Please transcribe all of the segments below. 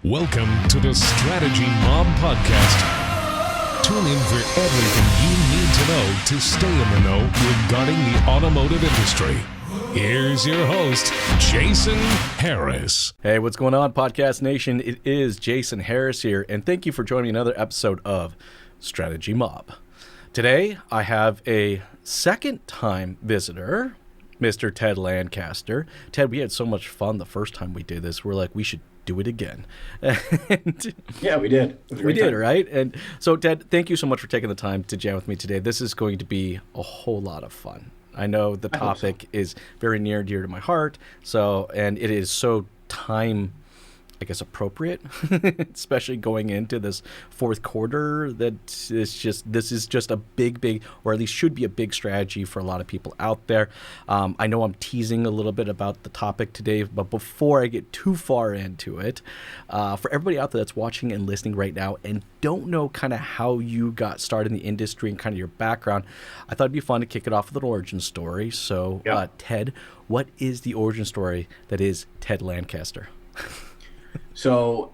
Welcome to the Strategy Mob Podcast. Tune in for everything you need to know to stay in the know regarding the automotive industry. Here's your host, Jason Harris. Hey, what's going on, Podcast Nation? It is Jason Harris here, and thank you for joining another episode of Strategy Mob. Today, I have a second-time visitor, Mr. Ted Lancaster. Ted, we had so much fun the first time we did this. We're like, we should do it again. And yeah, we did. We did, right? And so, Ted, thank you so much for taking the time to jam with me today. This is going to be a whole lot of fun. I know the topic is very near and dear to my heart. And it is so time, I guess, appropriate, especially going into this fourth quarter. This is just a big, or at least should be a big strategy for a lot of people out there. I know I'm teasing a little bit about the topic today, but before I get too far into it, for everybody out there that's watching and listening right now and don't know kind of how you got started in the industry and kind of your background, I thought it'd be fun to kick it off with an origin story. So, Ted, what is the origin story that is Ted Lancaster? So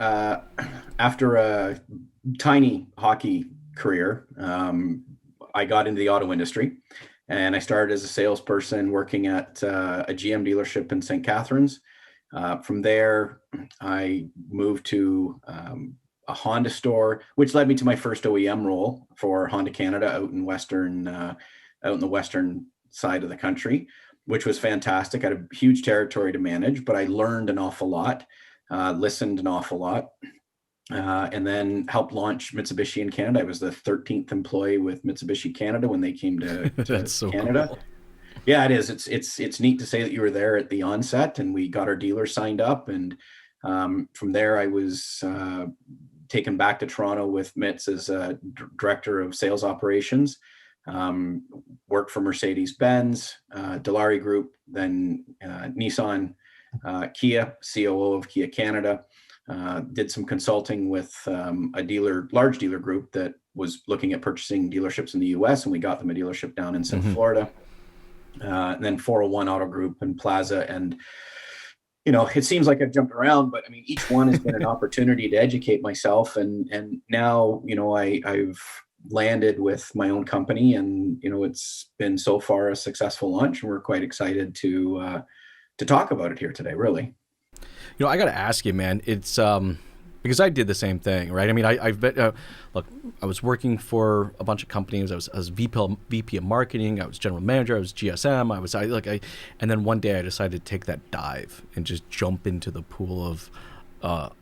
after a tiny hockey career, I got into the auto industry, and I started as a salesperson working at a GM dealership in St. Catharines. From there, I moved to a Honda store, which led me to my first OEM role for Honda Canada out in the western side of the country, which was fantastic. I had a huge territory to manage, but I learned an awful lot. Listened an awful lot, and then helped launch Mitsubishi in Canada. I was the 13th employee with Mitsubishi Canada when they came to That's so Canada. Cool. Yeah, it is. It's neat to say that you were there at the onset, and we got our dealers signed up. And from there, I was taken back to Toronto with Mitz as a director of sales operations. Worked for Mercedes-Benz, Dilawri Group, then Nissan. Kia, COO of Kia Canada, did some consulting with a large dealer group that was looking at purchasing dealerships in the US, and we got them a dealership down in South Florida. And then 401 Auto Group and Plaza. And, it seems like I've jumped around, but I mean, each one has been an opportunity to educate myself. And now, I've landed with my own company, and, it's been so far a successful launch, and we're quite excited to talk about it here today, really. I got to ask you, man, it's because I did the same thing, right? I mean, I've been, look, I was working for a bunch of companies. I was VP of marketing. I was general manager. I was GSM. And then one day I decided to take that dive and just jump into the pool of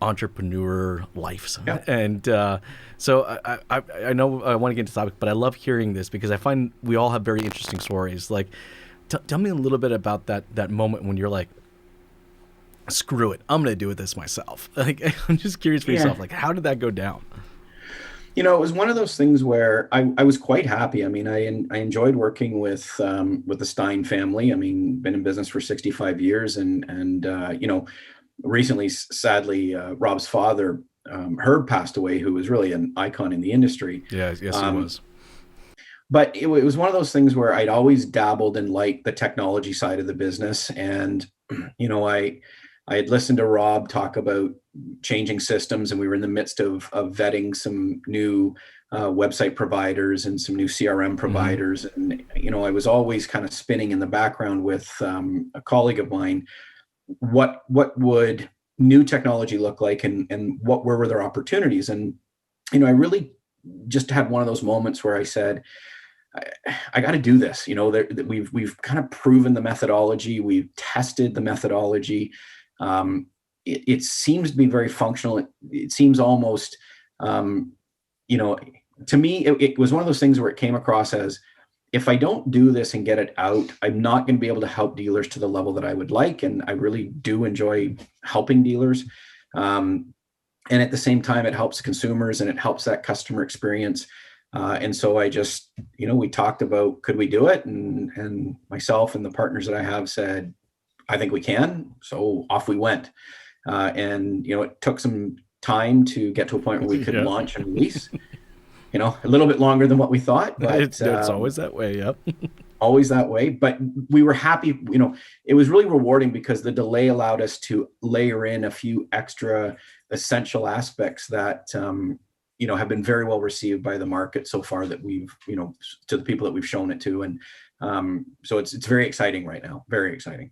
entrepreneur life. Yeah. And so I know I want to get into the topic, but I love hearing this because I find we all have very interesting stories. Like, tell me a little bit about that moment when you're like, screw it, I'm going to do this myself. Like, I'm just curious for yourself, like, how did that go down? It was one of those things where I was quite happy. I mean, I enjoyed working with the Stein family. I mean, been in business for 65 years, and recently, sadly, Rob's father, Herb, passed away, who was really an icon in the industry. Yes, he was. But it was one of those things where I'd always dabbled in the technology side of the business. And, I had listened to Rob talk about changing systems, and we were in the midst of vetting some new website providers and some new CRM providers. And, I was always kind of spinning in the background with a colleague of mine, what would new technology look like, and where were there opportunities? And, I really just had one of those moments where I said, I got to do this. We've kind of proven the methodology. We've tested the methodology. It seems to be very functional. It seems almost, to me, it was one of those things where it came across as, if I don't do this and get it out, I'm not going to be able to help dealers to the level that I would like. And I really do enjoy helping dealers. And at the same time, it helps consumers and it helps that customer experience. And so I just, we talked about, could we do it? And myself and the partners that I have said, I think we can. So off we went. And, it took some time to get to a point where we could launch and release, a little bit longer than what we thought. But it's always that way. Yep. always that way, but we were happy. It was really rewarding because the delay allowed us to layer in a few extra essential aspects that have been very well received by the market so far, that we've to the people that we've shown it to. And so it's very exciting right now, very exciting.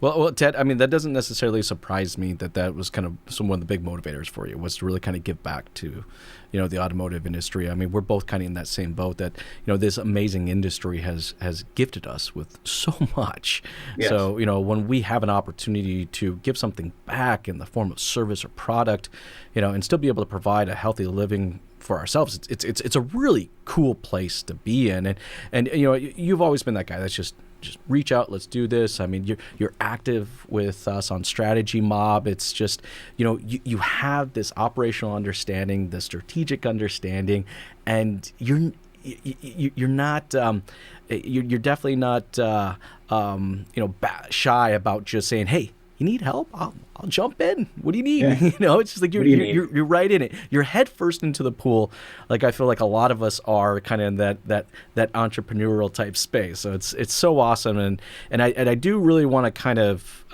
Well, Ted, I mean, that doesn't necessarily surprise me that was kind of one of the big motivators for you, was to really kind of give back to, the automotive industry. I mean, we're both kind of in that same boat, that, this amazing industry has gifted us with so much. Yes. So, when we have an opportunity to give something back in the form of service or product, and still be able to provide a healthy living for ourselves, it's a really cool place to be in. And you've always been that guy that's just reach out, let's do this. I mean, you're active with us on Strategy Mob. It's just, you have this operational understanding, the strategic understanding, and you're not, you're definitely not, shy about just saying, hey, you need help? I'll jump in. What do you need? Yeah. It's just like you're right in it. You're head first into the pool. Like, I feel like a lot of us are kind of in that entrepreneurial type space. So it's so awesome, and I do really want to kind of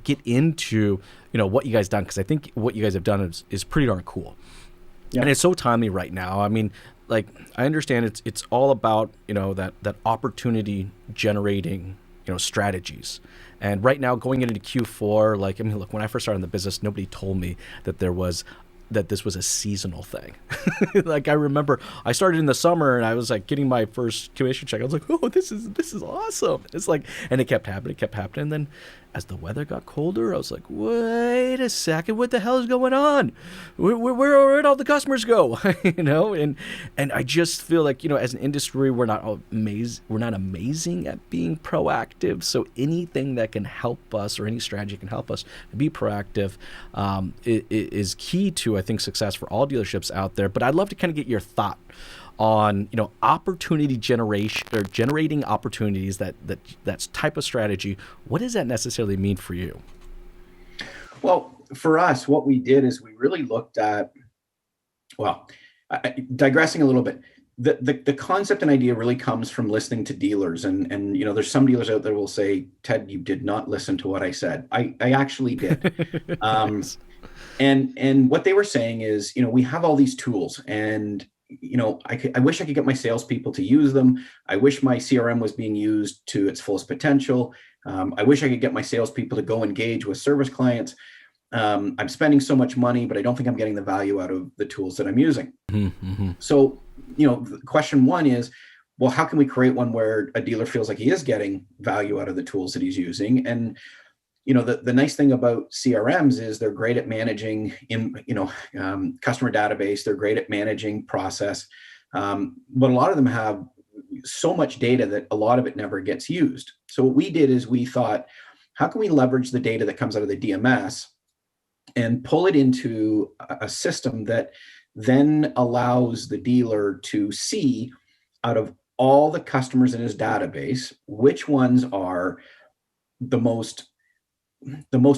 get into what you guys done, because I think what you guys have done is pretty darn cool. Yeah. And it's so timely right now. I mean, like, I understand it's all about that opportunity generating strategies. And right now, going into Q4, look, when I first started in the business, nobody told me that this was a seasonal thing. Like, I remember I started in the summer, and I was like getting my first commission check. I was like, oh, this is awesome. It's like, and it kept happening. And then as the weather got colder, I was like, wait a second, what the hell is going on? Where'd all the customers go? And I just feel like, as an industry, we're not amazing at being proactive. So anything that can help us, or any strategy can help us be proactive, is key to, I think, success for all dealerships out there. But I'd love to kind of get your thought on opportunity generation, or generating opportunities, that's type of strategy. What does that necessarily mean for you? Well, for us, what we did is we really looked at, digressing a little bit, the concept and idea really comes from listening to dealers, and there's some dealers out there will say, Ted, you did not listen to what I said. I actually did. And what they were saying is, we have all these tools, and I wish I could get my salespeople to use them. I wish my CRM was being used to its fullest potential. I wish I could get my salespeople to go engage with service clients. I'm spending so much money, but I don't think I'm getting the value out of the tools that I'm using. Mm-hmm. So, question one is, well, how can we create one where a dealer feels like he is getting value out of the tools that he's using? And the nice thing about CRMs is they're great at managing customer database. They're great at managing process. But a lot of them have so much data that a lot of it never gets used. So what we did is we thought, how can we leverage the data that comes out of the DMS and pull it into a system that then allows the dealer to see, out of all the customers in his database, which ones are the most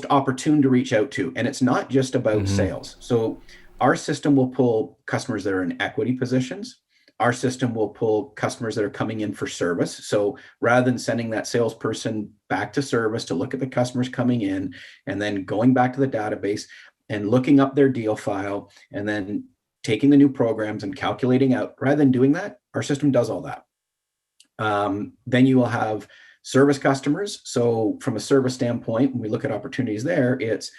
opportune to reach out to. And it's not just about sales. So our system will pull customers that are in equity positions. Our system will pull customers that are coming in for service. So rather than sending that salesperson back to service to look at the customers coming in, and then going back to the database and looking up their deal file, and then taking the new programs and calculating out, rather than doing that, our system does all that. Then you will have service customers. So from a service standpoint, when we look at opportunities there, it's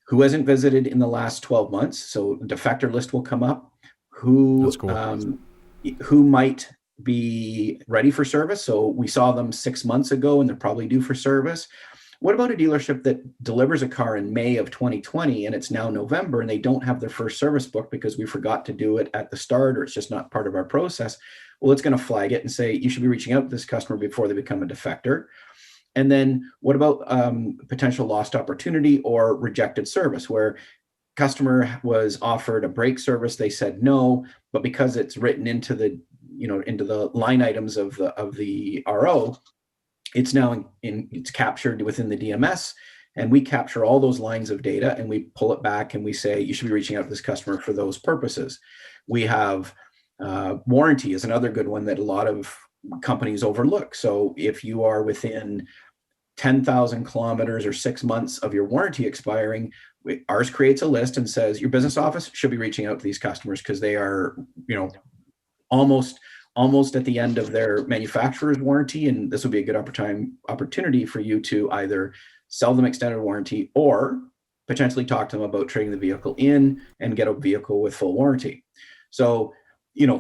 who hasn't visited in the last 12 months. So defector list will come up. Who might be ready for service. So we saw them 6 months ago and they're probably due for service. What about a dealership that delivers a car in May of 2020 and it's now November and they don't have their first service book because we forgot to do it at the start, or it's just not part of our process? Well, it's going to flag it and say, you should be reaching out to this customer before they become a defector. And then what about potential lost opportunity or rejected service, where customer was offered a brake service, they said no, but because it's written into the line items of the RO, it's now it's captured within the DMS, and we capture all those lines of data and we pull it back and we say, you should be reaching out to this customer for those purposes. We have warranty is another good one that a lot of companies overlook. So if you are within 10,000 kilometers or 6 months of your warranty expiring, ours creates a list and says your business office should be reaching out to these customers because they are, almost at the end of their manufacturer's warranty, and this will be a good opportunity for you to either sell them extended warranty or potentially talk to them about trading the vehicle in and get a vehicle with full warranty. So,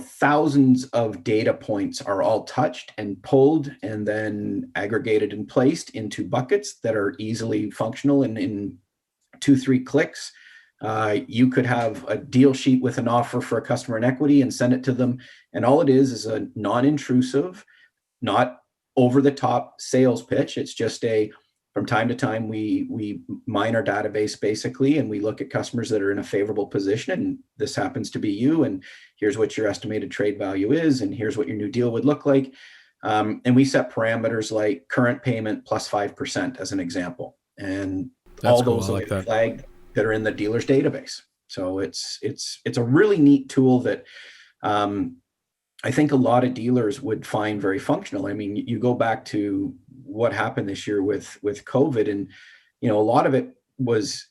thousands of data points are all touched and pulled and then aggregated and placed into buckets that are easily functional, and in 2-3 clicks, you could have a deal sheet with an offer for a customer in equity and send it to them. And all it is a non-intrusive, not over-the-top sales pitch. It's just from time to time, we mine our database basically, and we look at customers that are in a favorable position. And this happens to be you. And here's what your estimated trade value is. And here's what your new deal would look like. And we set parameters like current payment plus 5% as an example. And That's all cool. those I like that. flagged that are in the dealer's database. So it's a really neat tool that I think a lot of dealers would find very functional. I mean, you go back to what happened this year with COVID, and a lot of it was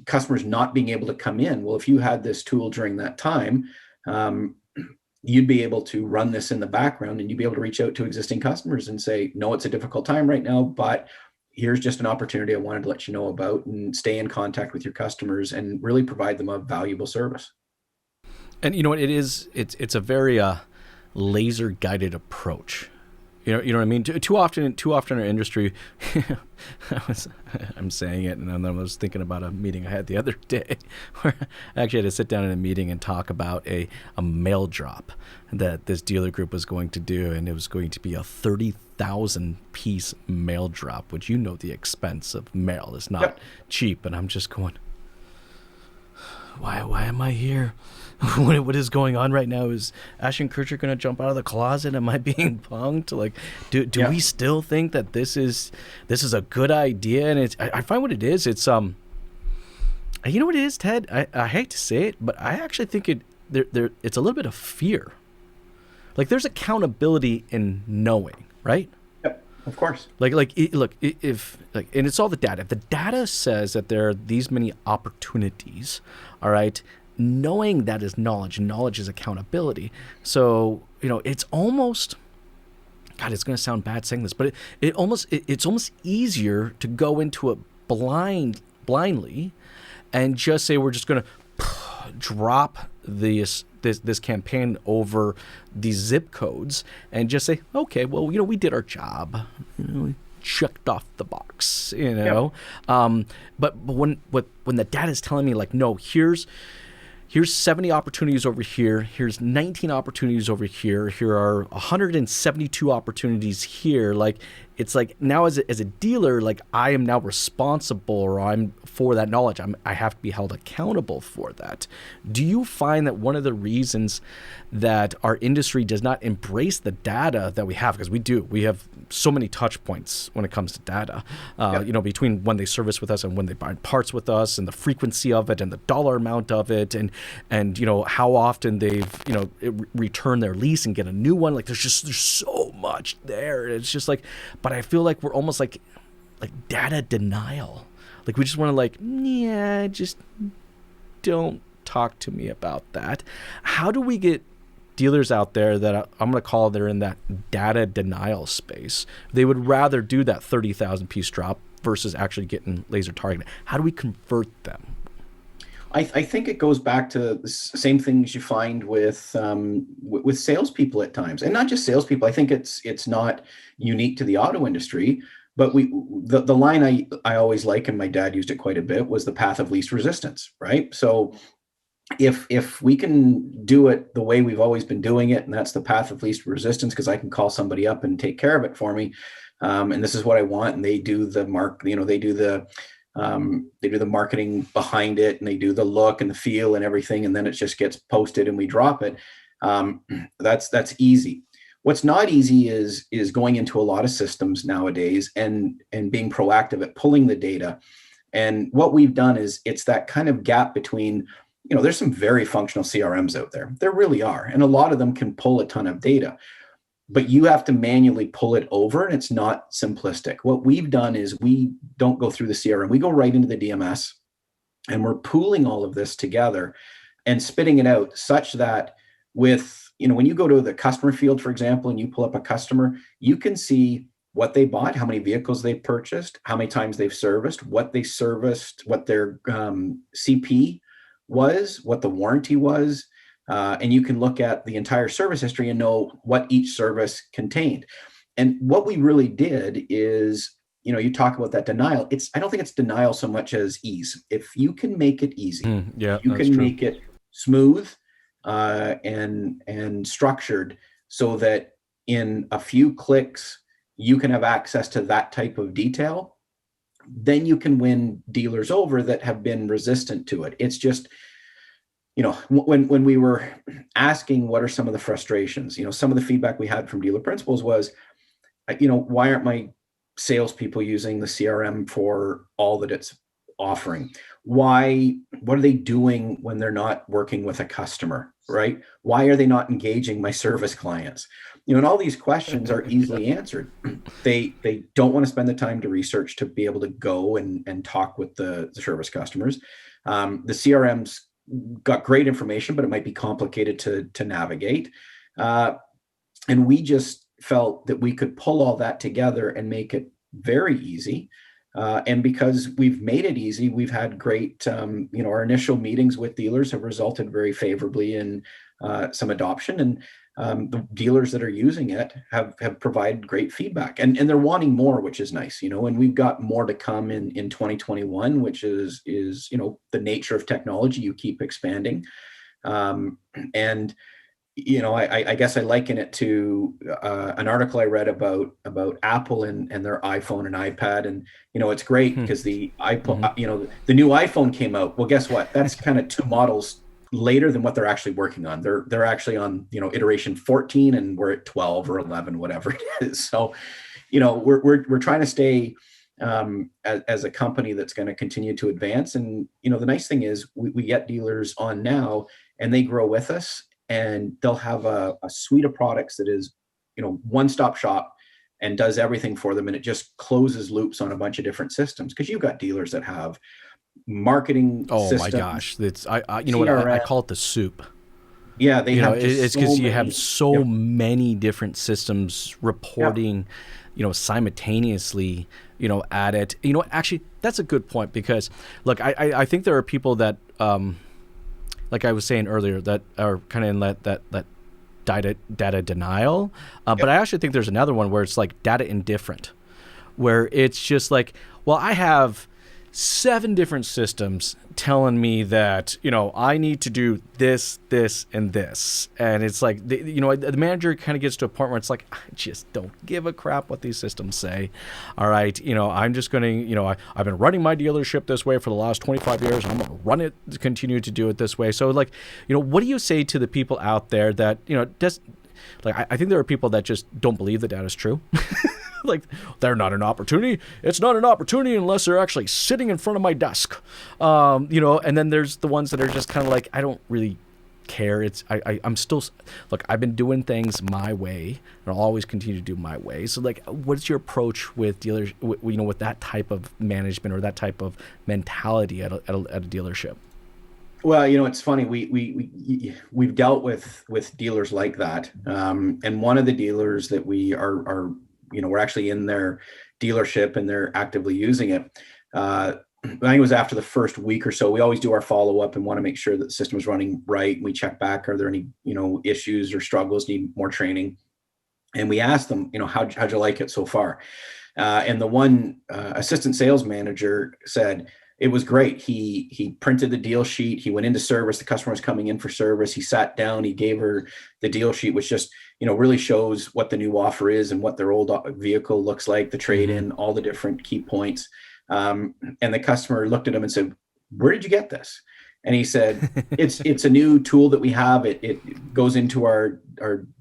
customers not being able to come in. Well, if you had this tool during that time, you'd be able to run this in the background, and you'd be able to reach out to existing customers and say, no, it's a difficult time right now, but here's just an opportunity I wanted to let you know about, and stay in contact with your customers and really provide them a valuable service. And you know what it is? It's a very laser guided approach. You know what I mean? Too often in our industry, I'm saying it, and then I was thinking about a meeting I had the other day where I actually had to sit down in a meeting and talk about a mail drop that this dealer group was going to do, and it was going to be a 30,000 piece mail drop, which the expense of mail is not cheap. And I'm just going, why am I here? What is going on right now? Is Ashton Kutcher going to jump out of the closet? Am I being punked? Like, do we still think that this is a good idea? And I find what it is. It's you know what it is, Ted. I hate to say it, but I actually think it's a little bit of fear. Like, there's accountability in knowing, right? Yep, of course. Look, if and it's all the data. If the data says that there are these many opportunities, all right. Knowing that is knowledge, and knowledge is accountability. So, it's almost, God, it's going to sound bad saying this, but it's almost easier to go into it blindly and just say, we're just going to drop this campaign over these zip codes and just say, okay, well, we did our job. We checked off the box, But when the data is telling me, like, no, here's 70 opportunities over here. Here's 19 opportunities over here. Here are 172 opportunities here. Like, it's like now as a dealer, like, I am now responsible, or I'm for that knowledge. I have to be held accountable for that. Do you find that one of the reasons that our industry does not embrace the data that we have, because we have so many touch points when it comes to data, between when they service with us and when they buy parts with us, and the frequency of it and the dollar amount of it, and how often they've return their lease and get a new one. Like, there's so much there. It's just like, but I feel like we're almost like data denial. Like, we just want to just don't talk to me about that. How do we get dealers out there that I'm going to call they're in that data denial space? They would rather do that 30,000 piece drop versus actually getting laser targeted. How do we convert them? I think it goes back to the same things you find with salespeople at times, and not just salespeople. I think it's not unique to the auto industry, but the line I always like, and my dad used it quite a bit, was the path of least resistance, right? So if we can do it the way we've always been doing it, and that's the path of least resistance, because I can call somebody up and take care of it for me, and this is what I want, and they do the they do the marketing behind it, and they do the look and the feel and everything, and then it just gets posted and we drop it. That's easy. What's not easy is going into a lot of systems nowadays and being proactive at pulling the data. And what we've done is it's that kind of gap between, there's some very functional CRMs out there. There really are. And a lot of them can pull a ton of data. but you have to manually pull it over, and it's not simplistic. What we've done is we don't go through the CRM. We go right into the DMS, and we're pooling all of this together and spitting it out such that when you go to the customer field, for example, and you pull up a customer, you can see what they bought, how many vehicles they purchased, how many times they've serviced, what they serviced, what their CP was, what the warranty was. And you can look at the entire service history and know what each service contained. And what we really did is, you talk about that denial. I don't think it's denial so much as ease. If you can make it easy, you can make it smooth and structured so that in a few clicks, you can have access to that type of detail, then you can win dealers over that have been resistant to it. It's just, when we were asking what are some of the frustrations, some of the feedback we had from dealer principals was, why aren't my salespeople using the CRM for all that it's offering? What are they doing when they're not working with a customer, right? Why are they not engaging my service clients? And all these questions are easily answered. They don't want to spend the time to research to be able to go and talk with the service customers. The CRM's got great information, but it might be complicated to navigate. And we just felt that we could pull all that together and make it very easy. And because we've made it easy, we've had great, our initial meetings with dealers have resulted very favorably in some adoption. And the dealers that are using it have provided great feedback, and they're wanting more, which is nice, and we've got more to come in 2021, which is the nature of technology. You keep expanding. And I guess I liken it to an article I read about Apple and their iPhone and iPad, and it's great because the iPhone, the new iPhone came out. Well, guess what? That's kind of 2 models later than what they're actually working on. They're actually on iteration 14, and we're at 12 or 11, whatever it is. So, we're trying to stay as a company that's going to continue to advance. And the nice thing is we get dealers on now, and they grow with us. And they'll have a suite of products that is, one-stop shop and does everything for them. And it just closes loops on a bunch of different systems. Because you've got dealers that have marketing systems. My gosh, it's I call it the soup. Yeah, they have. It's because you have so many different systems reporting, simultaneously, at it. Actually, that's a good point, because look, I think there are people that. Like I was saying earlier, that are kind of in that data denial. But I actually think there's another one where it's like data indifferent, where it's just like, well, I have 7 different systems telling me that, I need to do this, this, and this. And it's like, the manager kind of gets to a point where it's like, I just don't give a crap what these systems say. All right. I'm just going to, I've been running my dealership this way for the last 25 years. And I'm going to run it, continue to do it this way. So like, what do you say to the people out there that, I think there are people that just don't believe the data is true. Like, they're not an opportunity. It's not an opportunity unless they're actually sitting in front of my desk. And then there's the ones that are just kind of like, I don't really care. I'm still, look, I've been doing things my way, and I'll always continue to do my way. So like, what's your approach with dealers, with that type of management or that type of mentality at a dealership? Well, it's funny. We've dealt with dealers like that. And one of the dealers that we are we're actually in their dealership and they're actively using it. I think it was after the first week or so. We always do our follow-up and want to make sure that the system is running right. We check back. Are there any, issues or struggles, need more training? And we asked them, how'd you like it so far? And the one assistant sales manager said, it was great. He printed the deal sheet. He went into service. The customer was coming in for service. He sat down. He gave her the deal sheet, which just, really shows what the new offer is and what their old vehicle looks like, the trade-in, all the different key points. And the customer looked at him and said, "Where did you get this?" And he said, it's a new tool that we have. It goes into our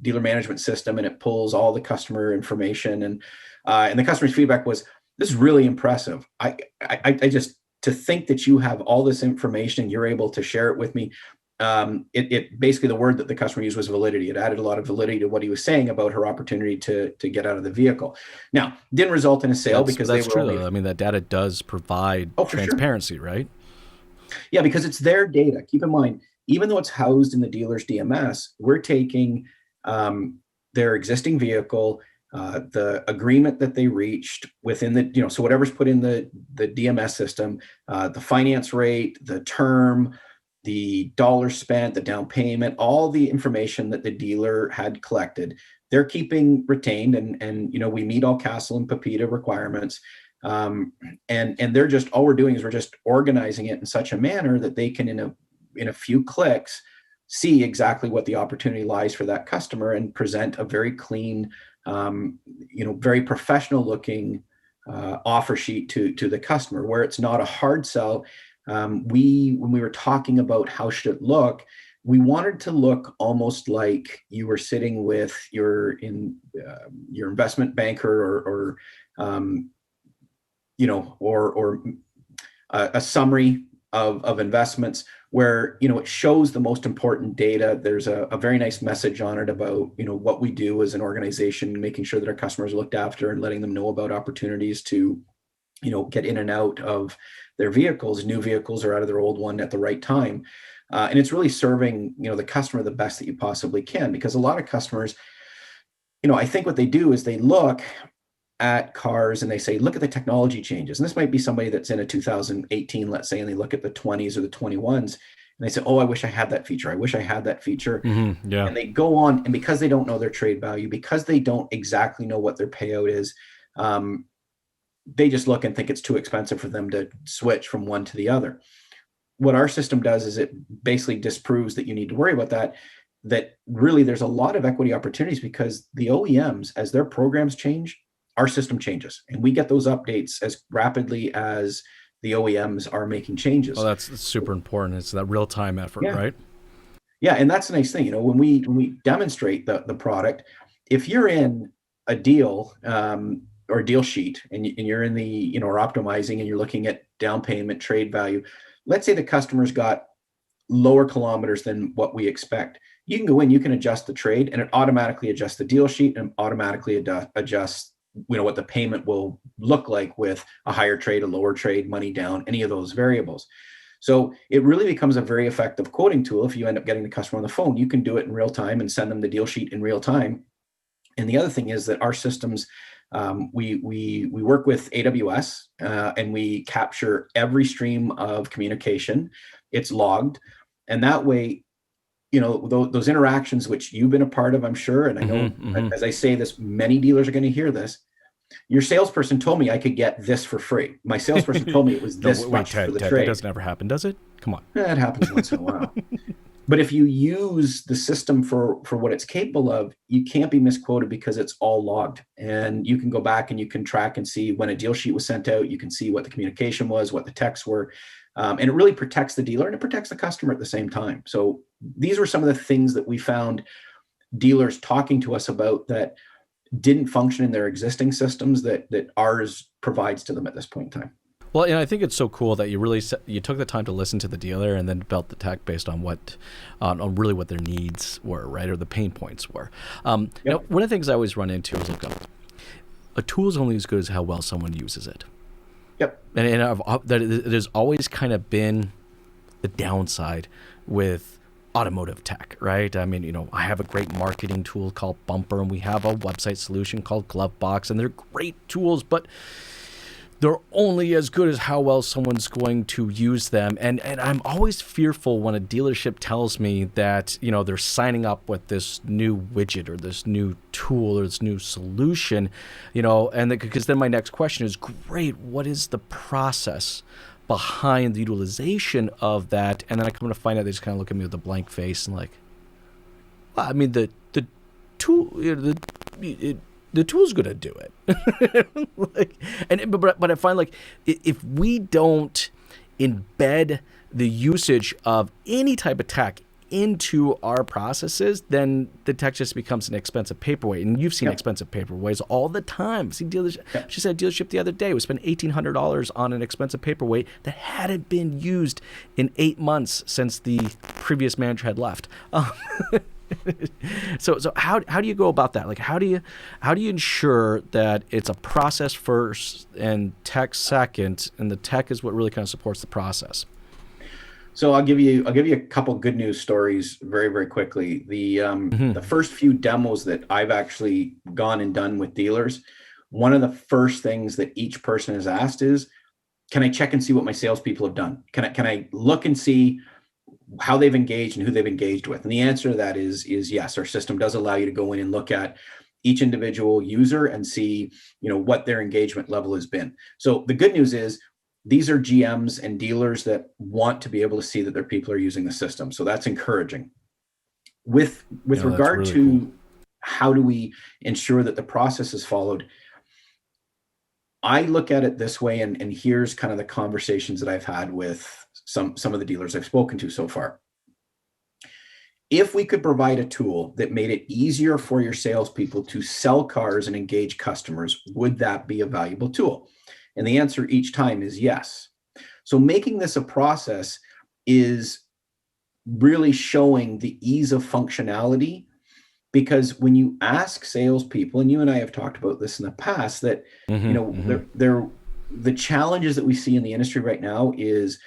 dealer management system and it pulls all the customer information. And the customer's feedback was, "This is really impressive. I just, to think that you have all this information, you're able to share it with me. it basically, the word that the customer used was validity. It added a lot of validity to what he was saying about her opportunity to get out of the vehicle. Now, didn't result in a sale because that's they were true, only. though. I mean, that data does provide Oh, for sure. transparency, right? Yeah, because it's their data. Keep in mind, even though it's housed in the dealer's DMS, we're taking their existing vehicle, the agreement that they reached within the, so whatever's put in the DMS system, the finance rate, the term, the dollars spent, the down payment, all the information that the dealer had collected, they're keeping retained, and we meet all Castle and Pepita requirements. And they're just, all we're doing is we're just organizing it in such a manner that they can, in a few clicks, see exactly what the opportunity lies for that customer and present a very clean, very professional looking offer sheet to the customer, where it's not a hard sell. When we were talking about how should it look, we wanted to look almost like you were sitting with your investment banker or a summary of investments, where it shows the most important data. There's a very nice message on it about what we do as an organization, making sure that our customers are looked after and letting them know about opportunities to get in and out of their vehicles, new vehicles, or out of their old one at the right time. And it's really serving the customer the best that you possibly can, because a lot of customers, I think what they do is they look at cars and they say, look at the technology changes. And this might be somebody that's in a 2018, let's say, and they look at the 20s or the 21s and they say, oh, I wish I had that feature. I wish I had that feature. Mm-hmm, yeah. And they go on, and because they don't know their trade value, because they don't exactly know what their payout is, they just look and think it's too expensive for them to switch from one to the other. What our system does is it basically disproves that you need to worry about that really there's a lot of equity opportunities, because the OEMs, as their programs change, our system changes, and we get those updates as rapidly as the OEMs are making changes. Oh, that's super important. It's that real-time effort, right? Yeah, and that's a nice thing. When we demonstrate the product, if you're in a deal or a deal sheet, and you're in the or optimizing, and you're looking at down payment, trade value, let's say the customer's got lower kilometers than what we expect. You can go in, you can adjust the trade, and it automatically adjusts the deal sheet and automatically adjusts what the payment will look like with a higher trade, a lower trade, money down, any of those variables. So it really becomes a very effective quoting tool. If you end up getting the customer on the phone, you can do it in real time and send them the deal sheet in real time. And the other thing is that our systems, we work with AWS, and we capture every stream of communication. It's logged, and that way, those interactions which you've been a part of, I'm sure, and I know, as I say this, many dealers are going to hear this. Your salesperson told me I could get this for free. My salesperson told me it was this much for the trade. That doesn't ever happen, does it? Come on. It happens once in a while. But if you use the system for what it's capable of, you can't be misquoted, because it's all logged. And you can go back and you can track and see when a deal sheet was sent out. You can see what the communication was, what the texts were. And it really protects the dealer and it protects the customer at the same time. So these were some of the things that we found dealers talking to us about that didn't function in their existing systems that ours provides to them at this point in time. Well, and I think it's so cool that you took the time to listen to the dealer and then built the tech based on on really what their needs were, right, or the pain points were. One of the things I always run into is, look, a tool is only as good as how well someone uses it. Yep. And there's always kind of been the downside with automotive tech, right? I mean, I have a great marketing tool called Bumper, and we have a website solution called Glovebox, and they're great tools, but they're only as good as how well someone's going to use them. And I'm always fearful when a dealership tells me that, they're signing up with this new widget or this new tool or this new solution, because then my next question is, great, what is the process behind the utilization of that? And then I come to find out they just kind of look at me with a blank face and like, well, I mean, the tool, the tool's going to do it. But I find, like, if we don't embed the usage of any type of tech into our processes, then the tech just becomes an expensive paperweight. And you've seen expensive paperweights all the time. I've seen she said a dealership the other day, we spent $1,800 on an expensive paperweight that hadn't been used in 8 months since the previous manager had left. So how do you go about that? Like how do you ensure that it's a process first and tech second, and the tech is what really kind of supports the process? So I'll give you a couple good news stories very, very quickly. The first few demos that I've actually gone and done with dealers, one of the first things that each person has asked is, can I check and see what my salespeople have done? Can I look and see how they've engaged and who they've engaged with? And the answer to that is yes. Our system does allow you to go in and look at each individual user and see, what their engagement level has been. So the good news is these are GMs and dealers that want to be able to see that their people are using the system. So that's encouraging. With regard really to cool. How do we ensure that the process is followed, I look at it this way, and here's kind of the conversations that I've had with some of the dealers I've spoken to so far. If we could provide a tool that made it easier for your salespeople to sell cars and engage customers, would that be a valuable tool? And the answer each time is yes. So making this a process is really showing the ease of functionality, because when you ask salespeople, and you and I have talked about this in the past, that the challenges that we see in the industry right now is,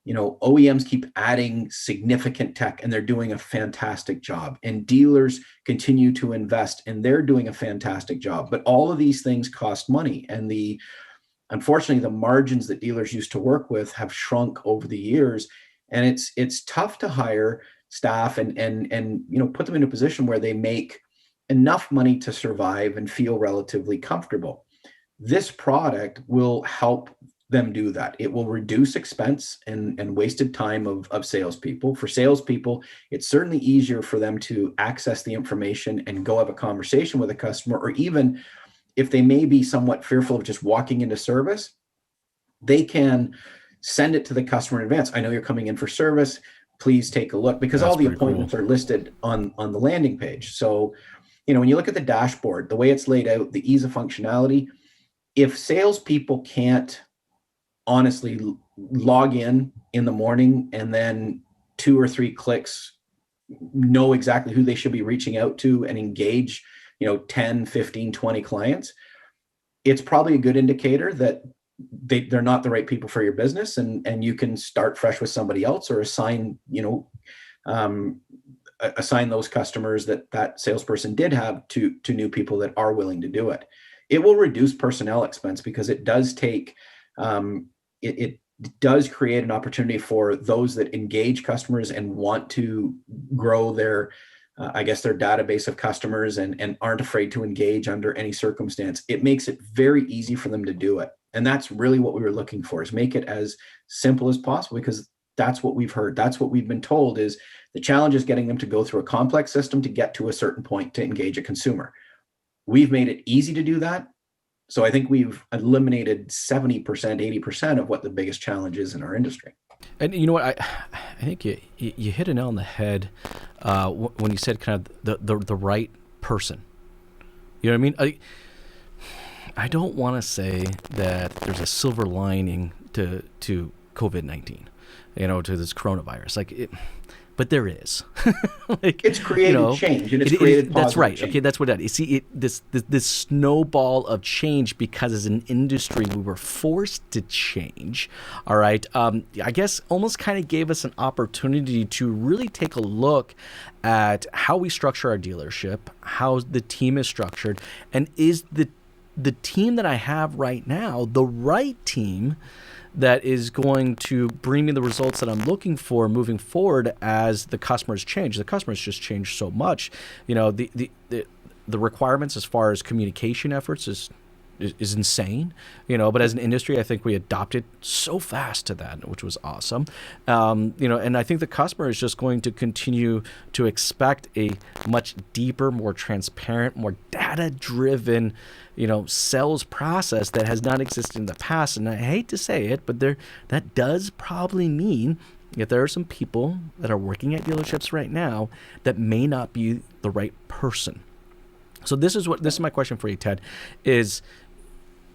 OEMs keep adding significant tech and they're doing a fantastic job, and dealers continue to invest and they're doing a fantastic job. But all of these things cost money, and unfortunately, the margins that dealers used to work with have shrunk over the years, and it's tough to hire staff and put them in a position where they make enough money to survive and feel relatively comfortable. This product will help them do that. It will reduce expense and wasted time of salespeople. For salespeople, it's certainly easier for them to access the information and go have a conversation with a customer, or even if they may be somewhat fearful of just walking into service, they can send it to the customer in advance. I know you're coming in for service. Please take a look, because all the appointments are listed on the landing page. So, when you look at the dashboard, the way it's laid out, the ease of functionality, if salespeople can't honestly log in the morning and then 2 or 3 clicks know exactly who they should be reaching out to and engage 10, 15, 20 clients, it's probably a good indicator that they're not the right people for your business, and you can start fresh with somebody else, or assign those customers that salesperson did have to new people that are willing to do it. It will reduce personnel expense, because it does take it does create an opportunity for those that engage customers and want to grow their their database of customers and aren't afraid to engage under any circumstance. It makes it very easy for them to do it. And that's really what we were looking for, is make it as simple as possible, because that's what we've heard. That's what we've been told, is the challenge is getting them to go through a complex system to get to a certain point to engage a consumer. We've made it easy to do that. So I think we've eliminated 70%, 80% of what the biggest challenge is in our industry. And you know what? I think you hit a nail on the head when you said kind of the right person. You know what I mean? I don't want to say that there's a silver lining to COVID-19, to this coronavirus. But there is. It's created change, and it's created positive That's right. change. Okay, that's what that is. See, this snowball of change, because as an industry we were forced to change. All right, I guess almost kind of gave us an opportunity to really take a look at how we structure our dealership, how the team is structured, and is the team that I have right now the right team that is going to bring me the results that I'm looking for moving forward as the customers change. The customers just change so much. The requirements as far as communication efforts is insane, but as an industry, I think we adopted so fast to that, which was awesome. And I think the customer is just going to continue to expect a much deeper, more transparent, more data-driven, sales process that has not existed in the past. And I hate to say it, but that does probably mean Yet there are some people that are working at dealerships right now that may not be the right person. So this is my question for you, Ted, is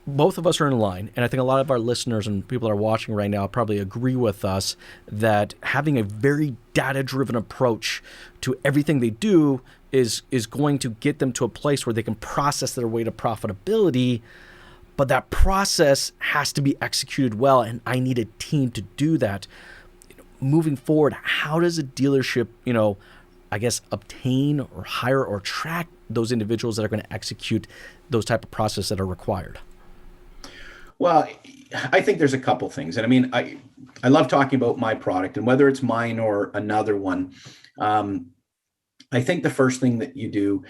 both of us are in line, and I think a lot of our listeners and people that are watching right now probably agree with us that having a very data-driven approach to everything they do is going to get them to a place where they can process their way to profitability. But that process has to be executed well, and I need a team to do that. Moving forward, how does a dealership, I guess, obtain or hire or attract those individuals that are going to execute those type of processes that are required? Well, I think there's a couple things. And I mean, I love talking about my product, and whether it's mine or another one, I think the first thing that you do,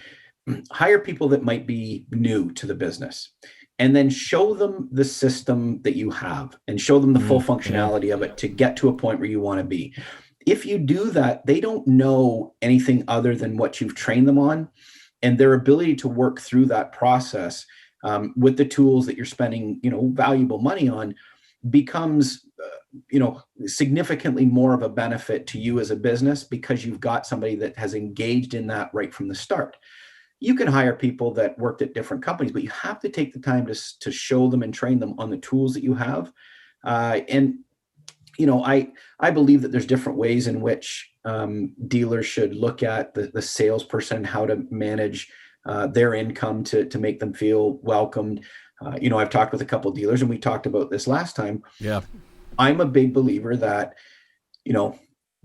hire people that might be new to the business, and then show them the system that you have and show them the full functionality of it to get to a point where you want to be. If you do that, they don't know anything other than what you've trained them on, and their ability to work through that process with the tools that you're spending, valuable money on becomes, significantly more of a benefit to you as a business because you've got somebody that has engaged in that right from the start. You can hire people that worked at different companies, but you have to take the time to show them and train them on the tools that you have. I believe that there's different ways in which dealers should look at the salesperson, how to manage their income to make them feel welcomed. I've talked with a couple of dealers, and we talked about this last time. Yeah. I'm a big believer that,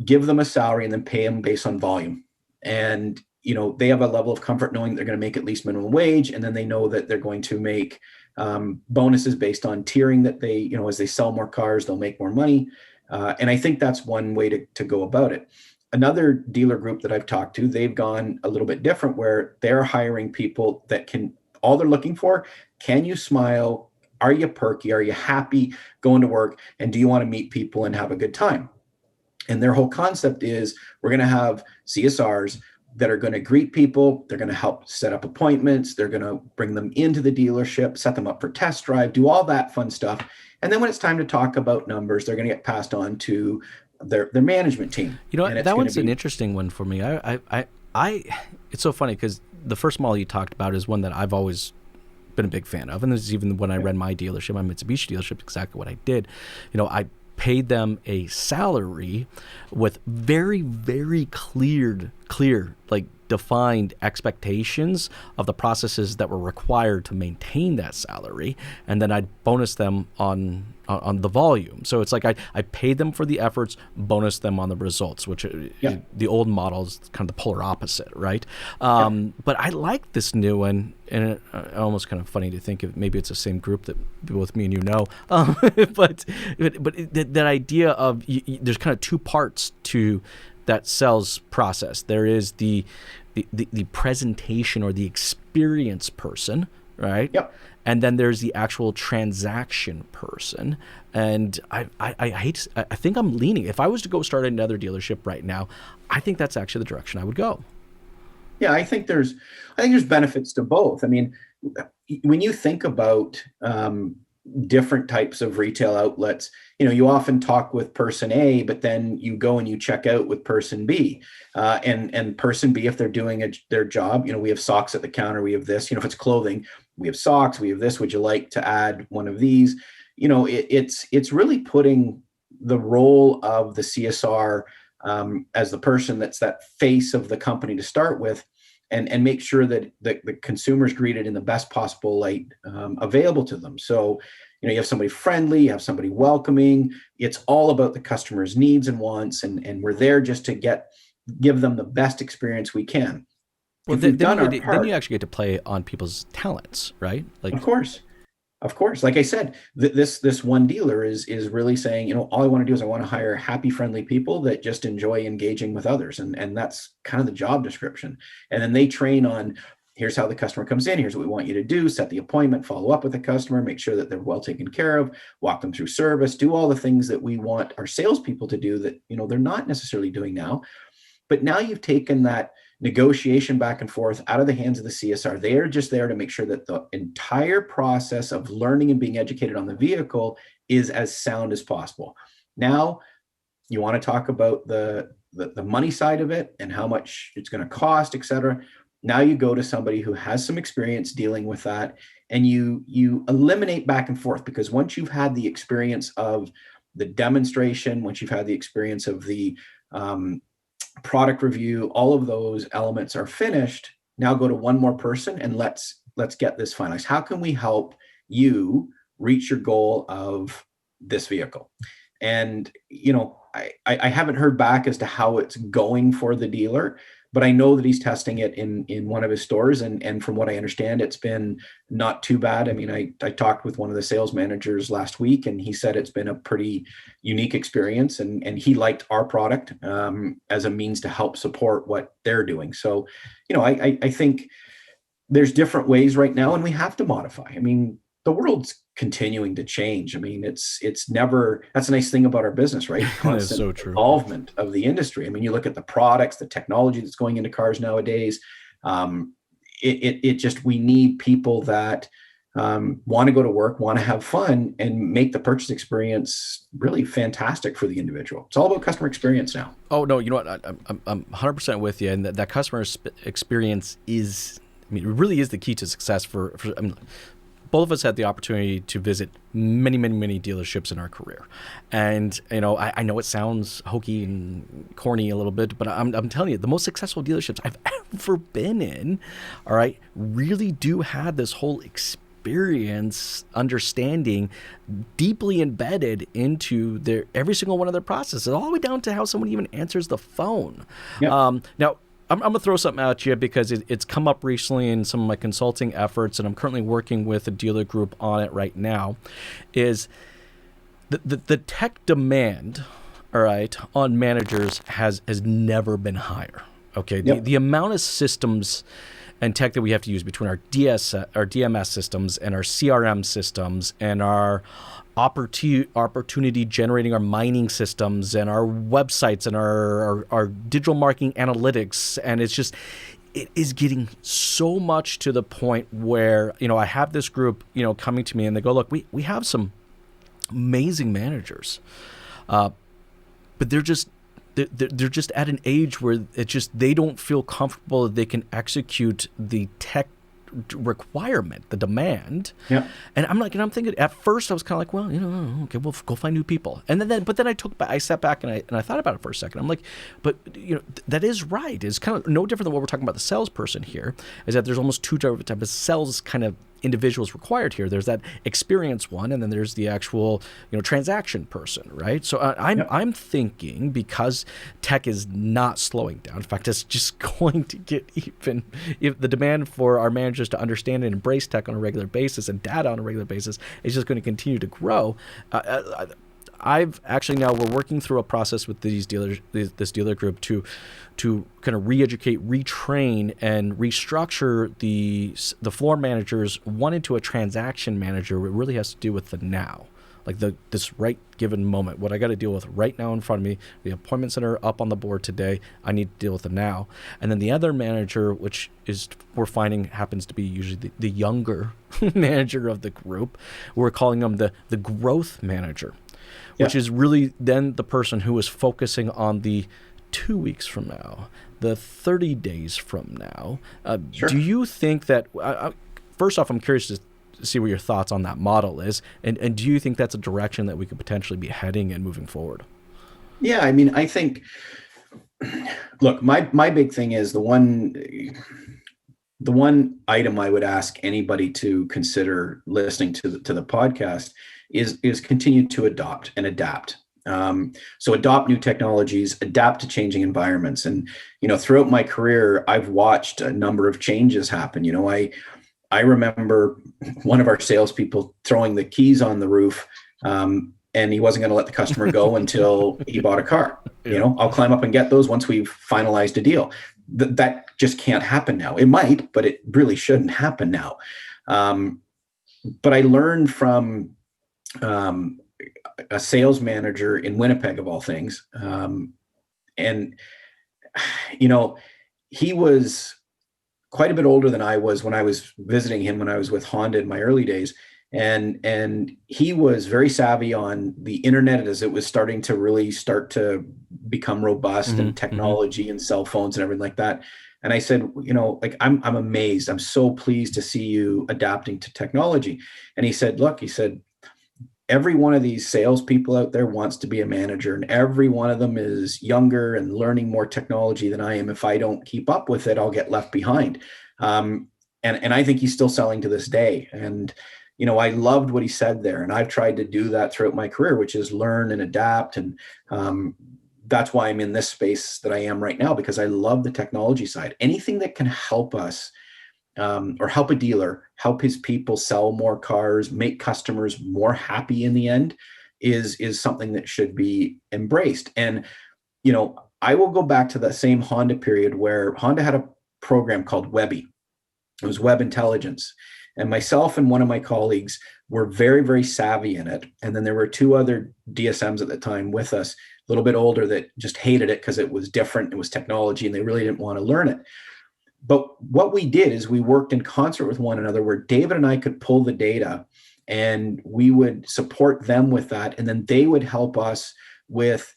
give them a salary and then pay them based on volume. And, they have a level of comfort knowing they're going to make at least minimum wage. And then they know that they're going to make bonuses based on tiering that they, as they sell more cars, they'll make more money. And I think that's one way to go about it. Another dealer group that I've talked to, they've gone a little bit different where they're hiring people that all they're looking for, can you smile? Are you perky? Are you happy going to work? And do you want to meet people and have a good time? And their whole concept is we're going to have CSRs that are going to greet people. They're going to help set up appointments. They're going to bring them into the dealership, set them up for test drive, do all that fun stuff. And then when it's time to talk about numbers, they're going to get passed on to their management team. That one's an interesting one for me. It's so funny because the first model you talked about is one that I've always been a big fan of. And this is even when I ran my dealership, my Mitsubishi dealership, exactly what I did. I paid them a salary with very, very clear, like defined expectations of the processes that were required to maintain that salary. And then I'd bonus them on the volume. So it's like I paid them for the efforts, bonus them on the results, which the old model is kind of the polar opposite, right? But I like this new one, and it almost kind of funny to think of maybe it's the same group that both me and but that idea of there's kind of two parts to that sales process. There is the presentation or the experience person, right? Yep. And then there's the actual transaction person. And I think I'm leaning. If I was to go start another dealership right now, I think that's actually the direction I would go. Yeah, I think there's benefits to both. I mean, when you think about different types of retail outlets, you often talk with person A, but then you go and you check out with person B, and person B, if they're doing their job, we have socks at the counter, we have this, if it's clothing, we have socks, we have this, would you like to add one of these? It's really putting the role of the CSR as the person that's that face of the company to start with, and make sure that the consumer's greeted in the best possible light available to them. So, you have somebody friendly, you have somebody welcoming. It's all about the customer's needs and wants, and we're there just to give them the best experience we can. Well, then you actually get to play on people's talents, right? Like, Of course. Like I said, this one dealer is really saying, all I want to do is I want to hire happy, friendly people that just enjoy engaging with others. And that's kind of the job description. And then they train on, here's how the customer comes in. Here's what we want you to do. Set the appointment, follow up with the customer, make sure that they're well taken care of, walk them through service, do all the things that we want our salespeople to do that, they're not necessarily doing now. But now you've taken that negotiation back and forth out of the hands of the CSR. They are just there to make sure that the entire process of learning and being educated on the vehicle is as sound as possible. Now, you want to talk about the money side of it and how much it's going to cost, et cetera. Now you go to somebody who has some experience dealing with that, and you eliminate back and forth, because once you've had the experience of the demonstration, once you've had the experience of the product review, all of those elements are finished. Now go to one more person and let's get this finalized. How can we help you reach your goal of this vehicle? And I haven't heard back as to how it's going for the dealer, but I know that he's testing it in one of his stores. And from what I understand, it's been not too bad. I mean, I talked with one of the sales managers last week, and he said it's been a pretty unique experience, and he liked our product as a means to help support what they're doing. So, I think there's different ways right now, and we have to modify. I mean, the world's continuing to change. I mean, it's never, that's a nice thing about our business, right? Constant so true. Involvement of the industry. I mean, you look at the products, the technology that's going into cars nowadays. It just, we need people that want to go to work, want to have fun, and make the purchase experience really fantastic for the individual. It's all about customer experience now. Oh, no, you know what? I'm 100% with you. And that customer experience is, I mean, it really is the key to success for I mean, both of us had the opportunity to visit many, many, many dealerships in our career. And, I know it sounds hokey and corny a little bit, but I'm telling you, the most successful dealerships I've ever been in, all right, really do have this whole experience, understanding deeply embedded into every single one of their processes, all the way down to how someone even answers the phone. Yep. Now, I'm going to throw something at you because it's come up recently in some of my consulting efforts, and I'm currently working with a dealer group on it right now, is the tech demand, all right, on managers has never been higher. Okay, yep. The amount of systems and tech that we have to use between our DMS systems and our CRM systems and our opportunity generating our mining systems and our websites and our digital marketing analytics, and it is getting so much to the point where I have this group coming to me, and they go, look, we have some amazing managers, but they're just at an age where they don't feel comfortable that they can execute the tech requirement, the demand. Yeah. And I'm thinking, at first I was kind of like, well, okay, we'll go find new people. And then I sat back and I thought about it for a second. I'm like, but that is right. It's kind of no different than what we're talking about the salesperson here, is that there's almost two different types of sales kind of individuals required here. There's that experience one, and then there's the actual transaction person, right? So I'm thinking, because tech is not slowing down, in fact, it's just going to get even, if the demand for our managers to understand and embrace tech on a regular basis and data on a regular basis is just going to continue to grow. I've actually, now we're working through a process with these dealers, this dealer group, to kind of re-educate, retrain, and restructure the floor managers one into a transaction manager. It really has to do with the now, like this right given moment, what I got to deal with right now in front of me. The appointments that are up on the board today, I need to deal with them now. And then the other manager, which is, we're finding, happens to be usually the younger manager of the group, we're calling them the growth manager. Which is really then the person who is focusing on the 2 weeks from now, the 30 days from now. Sure. Do you think that, first off, I'm curious to see what your thoughts on that model is, and do you think that's a direction that we could potentially be heading and moving forward? Yeah, I mean, I think, look, my big thing is the one item I would ask anybody to consider listening to the podcast is continue to adopt and adapt. So adopt new technologies, adapt to changing environments. And, throughout my career, I've watched a number of changes happen. I remember one of our salespeople throwing the keys on the roof, and he wasn't going to let the customer go until he bought a car. Yeah. I'll climb up and get those once we've finalized a deal. That just can't happen now. It might, but it really shouldn't happen now. But I learned from a sales manager in Winnipeg, of all things. And, he was quite a bit older than I was when I was visiting him when I was with Honda in my early days. and he was very savvy on the internet as it was starting to really start to become robust, and technology and cell phones and everything like that. And I said, like, I'm amazed. I'm so pleased to see you adapting to technology. And he said, look, he said, every one of these salespeople out there wants to be a manager, and every one of them is younger and learning more technology than I am. If I don't keep up with it, I'll get left behind. And I think he's still selling to this day. And I loved what he said there, and I've tried to do that throughout my career, which is learn and adapt. And that's why I'm in this space that I am right now, because I love the technology side. Anything that can help us, or help a dealer, help his people sell more cars, make customers more happy in the end, is something that should be embraced. And, I will go back to that same Honda period where Honda had a program called Webby. It was web intelligence. And myself and one of my colleagues were very, very savvy in it. And then there were two other DSMs at the time with us, a little bit older, that just hated it because it was different. It was technology and they really didn't want to learn it. But what we did is we worked in concert with one another, where David and I could pull the data and we would support them with that. And then they would help us with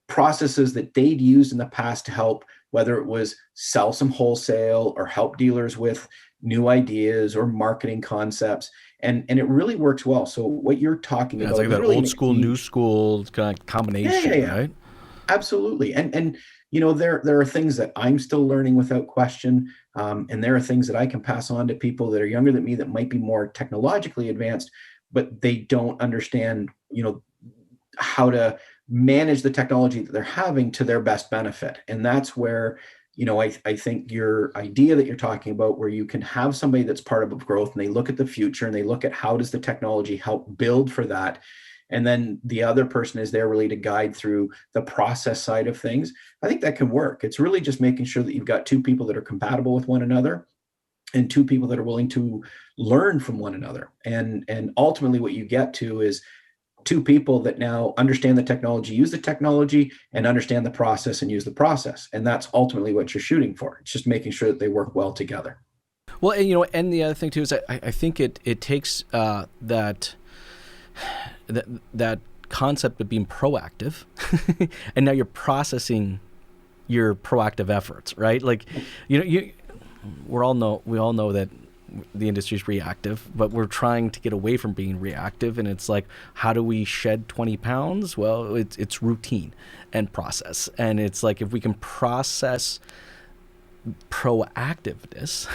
processes that they'd used in the past to help, whether it was sell some wholesale or help dealers with new ideas or marketing concepts. And it really works well. So what you're talking about, it's like that really old school, new school kind of combination, right? Absolutely. And there are things that I'm still learning without question. And there are things that I can pass on to people that are younger than me that might be more technologically advanced, but they don't understand, how to manage the technology that they're having to their best benefit. And that's where, I think your idea that you're talking about, where you can have somebody that's part of a growth and they look at the future and they look at how does the technology help build for that. And then the other person is there really to guide through the process side of things. I think that can work. It's really just making sure that you've got two people that are compatible with one another, and two people that are willing to learn from one another. And ultimately what you get to is two people that now understand the technology, use the technology, and understand the process and use the process. And that's ultimately what you're shooting for. It's just making sure that they work well together. Well, and, and the other thing too is I think it takes that concept of being proactive, and now you're processing your proactive efforts, right? Like, we all know that the industry is reactive, but we're trying to get away from being reactive. And it's like, how do we shed 20 pounds? Well, it's routine and process. And it's like, if we can process proactiveness,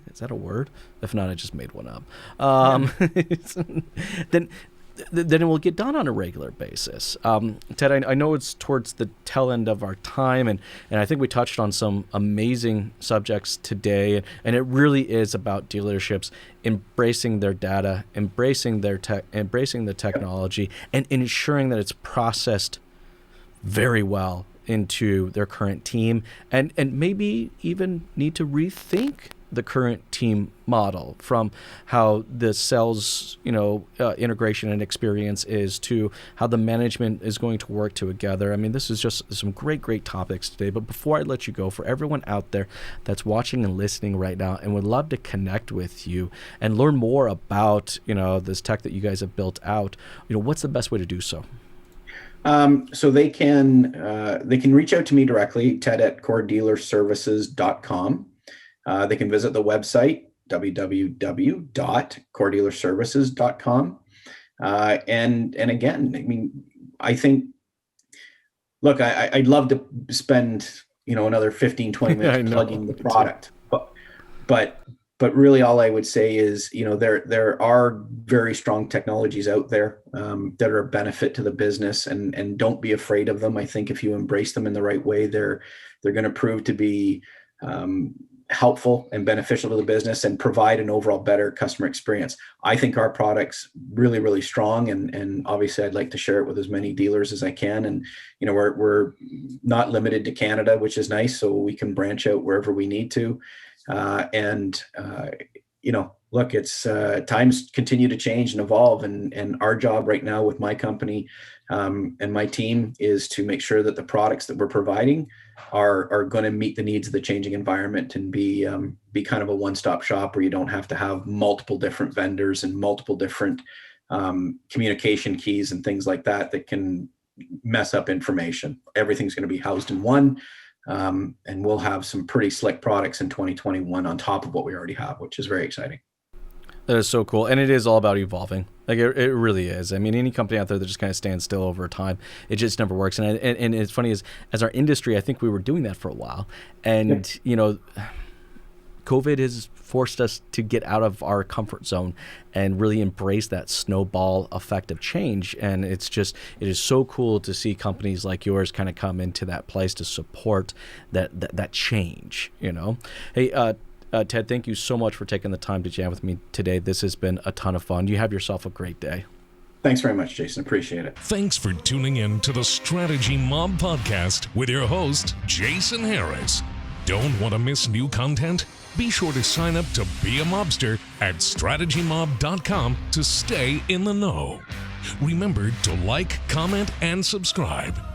is that a word? If not, I just made one up. Then it will get done on a regular basis. Ted, I know it's towards the tail end of our time, and I think we touched on some amazing subjects today, and it really is about dealerships embracing their data, embracing the technology, and ensuring that it's processed very well into their current team, and maybe even need to rethink the current team model, from how the sales, integration and experience is, to how the management is going to work together. I mean, this is just some great topics today. But before I let you go, for everyone out there that's watching and listening right now and would love to connect with you and learn more about, this tech that you guys have built out, what's the best way to do so? So they can reach out to me directly, ted@coredealerservices.com. They can visit the website, www.coredealerservices.com. And again, I mean, I think, look, I'd love to spend, another 15, 20 minutes plugging the product, but really all I would say is, there are very strong technologies out there that are a benefit to the business, and don't be afraid of them. I think if you embrace them in the right way, they're going to prove to be helpful and beneficial to the business and provide an overall better customer experience. I think our product's really, really strong, and obviously I'd like to share it with as many dealers as I can. And we're not limited to Canada, which is nice, so we can branch out wherever we need to. Look, it's times continue to change and evolve, and our job right now with my company And my team is to make sure that the products that we're providing are going to meet the needs of the changing environment and be kind of a one-stop shop where you don't have to have multiple different vendors and multiple different communication keys and things like that can mess up information. Everything's going to be housed in one. And we'll have some pretty slick products in 2021 on top of what we already have, which is very exciting. That is so cool. And it is all about evolving. Like it really is. I mean, any company out there that just kind of stands still over time, it just never works. And it's funny as our industry, I think we were doing that for a while. And, COVID has forced us to get out of our comfort zone and really embrace that snowball effect of change. And it is so cool to see companies like yours kind of come into that place to support that change, Hey, Ted, thank you so much for taking the time to jam with me today. This has been a ton of fun. You have yourself a great day. Thanks very much, Jason. Appreciate it. Thanks for tuning in to the Strategy Mob podcast with your host, Jason Harris. Don't want to miss new content? Be sure to sign up to be a mobster at strategymob.com to stay in the know. Remember to like, comment, and subscribe.